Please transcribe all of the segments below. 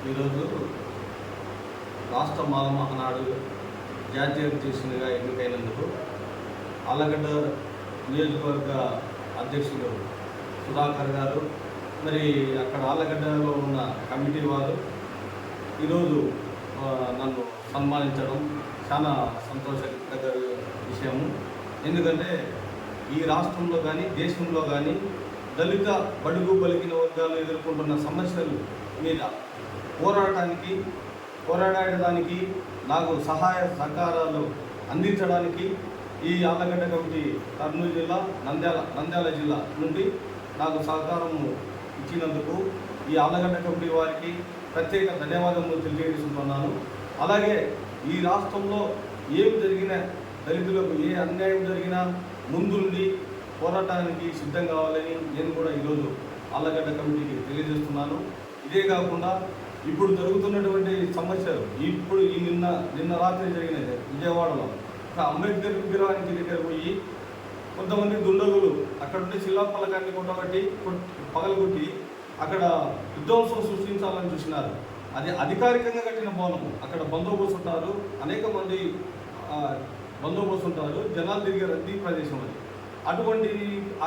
ఈరోజు రాష్ట్ర మాల మహానాడు జాతీయ అధ్యక్షునిగా ఎన్నికైనందుకు ఆళ్లగడ్డ నియోజకవర్గ అధ్యక్షుడు సుధాకర్ గారు, మరి అక్కడ ఆళ్లగడ్డలో ఉన్న కమిటీ వారు ఈరోజు నన్ను సన్మానించడం చాలా సంతోషకర విషయము. ఎందుకంటే ఈ రాష్ట్రంలో కానీ దేశంలో కానీ దళిత బడుగు బలిగిన వర్గాలు ఎదుర్కొంటున్న సమస్యల మీద పోరాడడానికి నాకు సహాయ సహకారాలు అందించడానికి ఈ ఆళ్లగడ్డ కమిటీ కర్నూలు జిల్లా నంద్యాల జిల్లా నుండి నాకు సహకారం ఇచ్చినందుకు ఈ ఆళ్లగడ్డ కమిటీ వారికి ప్రత్యేక ధన్యవాదములు తెలియజేస్తున్నాను. అలాగే ఈ రాష్ట్రంలో ఏం జరిగినా దళితులకు ఏ అన్యాయం జరిగినా ముందుండి పోరాటానికి సిద్ధం కావాలని నేను కూడా ఈరోజు ఆళ్లగడ్డ కమిటీకి తెలియజేస్తున్నాను. ఇదే కాకుండా ఇప్పుడు జరుగుతున్నటువంటి సమస్యలు ఇప్పుడు నిన్న రాత్రి జరిగినది విజయవాడలో ఒక అంబేద్కర్ విగ్రహానికి దగ్గర పోయి కొంతమంది దుండగులు అక్కడ ఉండే శిలా పలకాన్ని కొట్టబట్టి పగలగొట్టి అక్కడ విధ్వంసం సృష్టించాలని చూసినారు. అది అధికారికంగా కట్టిన భవనము. అక్కడ బందోబస్తు ఉంటారు, అనేక మంది బందోబస్తు ఉంటారు, జనాలు తిరిగే రద్దీ ప్రదేశం అది. అటువంటి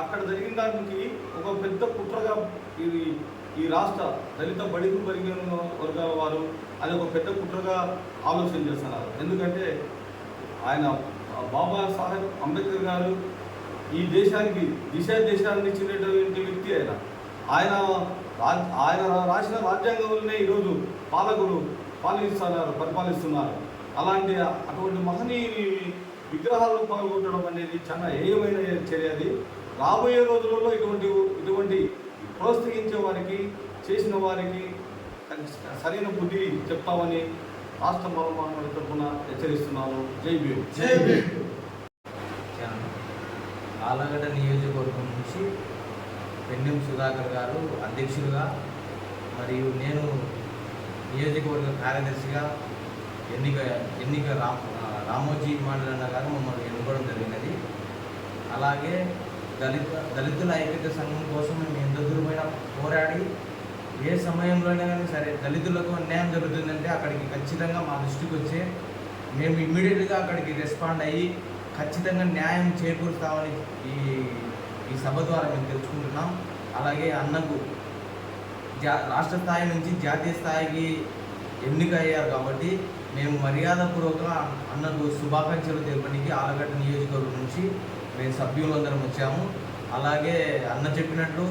అక్కడ జరిగిన దానికి ఒక పెద్ద కుట్రగా ఈ రాష్ట్ర దళిత బడుగు బలిగిన వర్గాల వారు అది ఒక పెద్ద కుట్రగా ఆలోచన చేస్తున్నారు. ఎందుకంటే ఆయన బాబా సాహెబ్ అంబేద్కర్ గారు ఈ దేశానికి దేశాన్ని ఇచ్చినటువంటి వ్యక్తి. ఆయన రాసిన రాజ్యాంగంలోనే ఈరోజు పాలకులు పరిపాలిస్తున్నారు. అటువంటి మహనీయుని విగ్రహాలను పాల్గొనడం అనేది చాలా హేయమైన చర్య. అది రాబోయే రోజులలో ఇటువంటి ప్రోత్సహించే వారికి, చేసిన వారికి సరైన బుద్ధి చెప్తామని రాష్ట్ర మాల మహానాడు తరఫున హెచ్చరిస్తున్నాను. జై భీమ్. జై భీమ్. ఆళ్లగడ్డ నియోజకవర్గం నుంచి పెన్నెం సుధాకర్ గారు అధ్యక్షులుగా మరియు నేను నియోజకవర్గ కార్యదర్శిగా ఎన్నిక రామోజీ మండలన్న గారు మమ్మల్ని ఎన్నుకోవడం జరిగినది. అలాగే దళితుల ఐక్యత సంఘం కోసం మేము ఎంత దూరమైనా పోరాడి ఏ సమయంలోనే కానీ సరే దళితులకు అన్యాయం జరుగుతుందంటే అక్కడికి ఖచ్చితంగా మా దృష్టికి వచ్చే మేము ఇమ్మీడియట్గా అక్కడికి రెస్పాండ్ అయ్యి ఖచ్చితంగా న్యాయం చేకూరుస్తామని ఈ సభ ద్వారా మేము తెలుసుకుంటున్నాం. అలాగే అన్నకు రాష్ట్ర స్థాయి నుంచి జాతీయ స్థాయికి ఎన్నిక అయ్యారు కాబట్టి మేము మర్యాదపూర్వకంగా అన్నకు శుభాకాంక్షలు తెలపడానికి ఆళ్లగడ్డ నియోజకవర్గం నుంచి మేము సభ్యులందరం వచ్చాము. అలాగే అన్న చెప్పినట్లు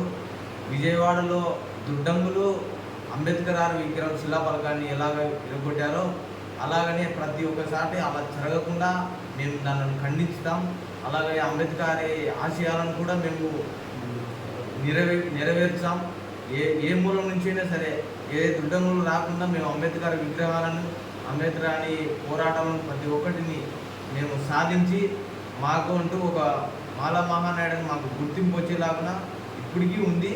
విజయవాడలో దుడ్డంగులు అంబేద్కర్ గారి విగ్రహం శిలాఫలకాన్ని ఎలాగ విరగొట్టారో అలాగనే ప్రతి ఒక్కసారి అలా జరగకుండా మేము దానిని ఖండిస్తాం. అలాగే అంబేద్కర్ ఆశయాలను కూడా మేము నెరవేర్చాం. ఏ మూలం నుంచి అయినా సరే ఏ దుడ్డంగులు రాకుండా మేము అంబేద్కర్ విగ్రహాలను అంబేద్కర్ అని పోరాటాలను ప్రతి ఒక్కటిని మేము సాధించి మాకు అంటూ ఒక మాల మహానాయుడు మాకు గుర్తింపు వచ్చేలాగా ఇప్పటికీ ఉంది.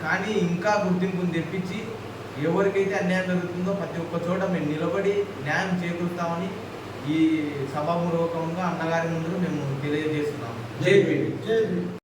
కానీ ఇంకా గుర్తింపుని తెప్పించి ఎవరికైతే అన్యాయం జరుగుతుందో ప్రతి ఒక్క చోట మేము నిలబడి న్యాయం చేకూరుస్తామని ఈ సభాపూర్వకంగా అన్నగారి ముందు మేము తెలియజేస్తున్నాము. జై భీమ్.